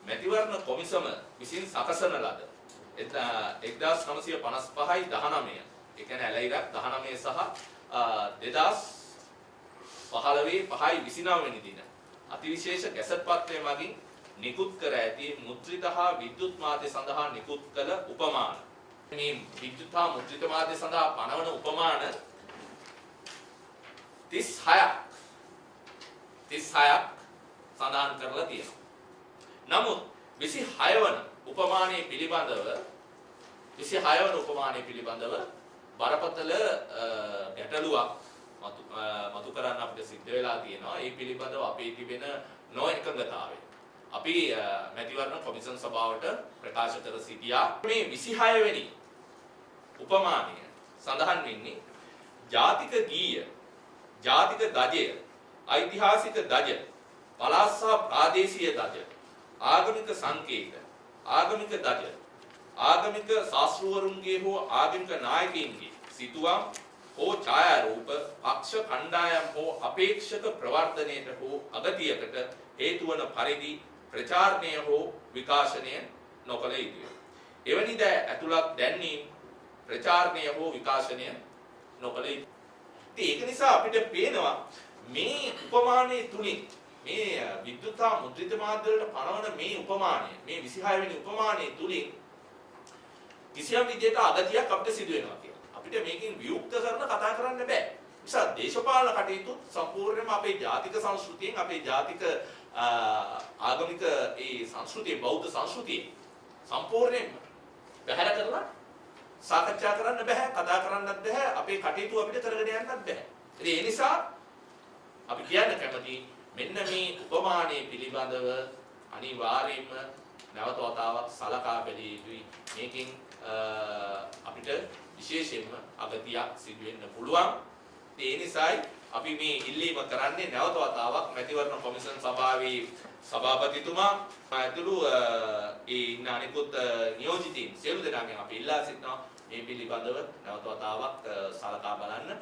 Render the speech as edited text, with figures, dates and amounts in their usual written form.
මැතිවරණ කොමිසම විසින් සකසන ලද 1955යි 19 ඒ කියන්නේ ඇලයිරක් 19 සහ 2015 5යි 29 වෙනි දින අතිවිශේෂ ගැසට් පත්‍රය මගින් නිකුත් කර ඇති මුද්‍රිත හා විද්‍යුත් මාධ්‍ය සඳහා නිකුත් කළ උපමාන මේ විද්‍යුත් හා මුද්‍රිත මාධ්‍ය සඳහා පනවන උපමාන 36ක් සඳහන් කරලා තියෙනවා. නමුත් 26 වන උපමානයේ පිළිබඳව බරපතල ගැටලුවක් මතු කරන්න අපිට සිද්ධ වෙලා තියෙනවා. ඒ පිළිබඳව අපේ තිබෙන නොඑකඟතාවය අපි මැතිවරණ කොමිෂන් සභාවට ප්‍රකාශ කර සිටියා. මේ 26 වෙනි උපමානය සඳහන් වෙන්නේ ජාතික ගීය, ජාතික දජය, ඓතිහාසික දජ, පළාත් සහ ප්‍රාදේශීය දජ, ආගමික සංකේත, ආගමික දජ, ආගමික ශාස්ත්‍රවරුන්ගේ හෝ ආගමික නායකයින්ගේ සිතුවම් හෝ ඡායාරූප පක්ෂ කණ්ඩායම් හෝ අපේක්ෂක ප්‍රවර්ධනයට හෝ අගතියකට හේතු වන පරිදි ප්‍රචාරණය හෝ විකාශනය නොකළ යුතුය. එවැනි ද ඇතුළත් දැන්වීම ප්‍රචාරණය හෝ විකාශනය නොකළ යුතුය. ඒක නිසා අපිට පේනවා මේ උපමානයේ තුලින් මේ විද්‍යුත් හා මුද්‍රිත මාධ්‍ය වලට පනවන මේ උපමානය මේ 26 වෙනි උපමානයේ තුලින් කිසියම් විදිහට අගතියක් අපිට සිදු වෙනවා කියලා. අපිට මේකෙන් වියුක්ත කරන කතා කරන්න බෑ. නිසා දේශපාලන කටයුතු සම්පූර්ණයෙන්ම අපේ ජාතික සංස්කෘතියෙන් අපේ ජාතික ආගමික ඒ සංස්කෘතිය බෞද්ධ සංස්කෘතිය සම්පූර්ණයෙන්ම බැහැර කරලා සාකච්ඡා කරන්න බෑ, කතා කරන්නත් බෑ, අපේ කටයුතු අපිට කරගෙන යන්නත් බෑ. ඉතින් ඒ නිසා අපි කියන්න කැමති මෙන්න මේ උපමානයේ පිළිබඳව අනිවාර්යයෙන්ම නැවත වතාවක් සලකා බැලිය යුතුයි. මේකෙන් අපිට විශේෂයෙන්ම අගතියක් සිදු වෙන්න පුළුවන්. ඒ නිසායි අපි මේ ඉල්ලීම කරන්නේ නැවත වතාවක් මැතිවරණ කොමිෂන් සභාවේ සභාපතිතුමා ඇතුළු ඒ ඉන්න අනිකුත් නියෝජිතයින් සියලු දෙනාගෙන් අපි ඉල්ලා සිටිනවා මේ පිළිබඳව නැවත වතාවක් සලකා බලන්න.